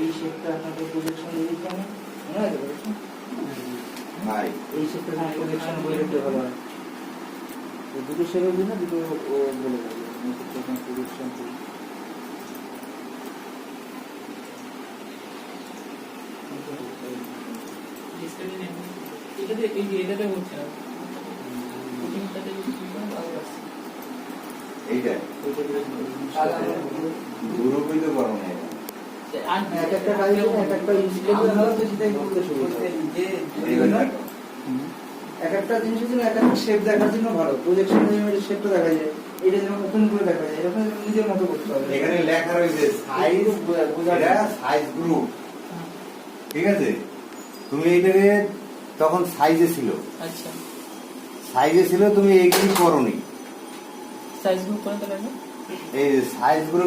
এই শেপটা আপনাকে প্রজেকশন দিয়ে দিতে হবে, মনে আছে প্রজেকশন? ভাই এই শেপটা প্রজেকশন বলে দিতে ভালো হয়। তো দুটো শেপের জন্য দুটো ও বলে দেবে প্রজেকশন করি। এইটা গ্রুপই তো করো না এক একটা কাজের জন্য এক একটা ইনস্টিটিউট আমরা তো সেটাই করতে শুরু করি। এক একটা জিনিসের জন্য এক একটা শেপ দেখার জন্য ভালো, প্রজেকশন এর শেপটা দেখা যায়, এটা যেন নতুন করে দেখা যায়, এরকম নিজের মতো করতে হবে। এখানে লেখা রয়েছে সাইজ, এটা সাইজ গ্রুপ, ঠিক আছে? তুমি এইটাকে তখন সাইজে ছিল, আচ্ছা সাইজে ছিল, তুমি এইগুলি করোনি। সাইজ গ্রুপ করে তাহলে এই সাইজ গ্রুপ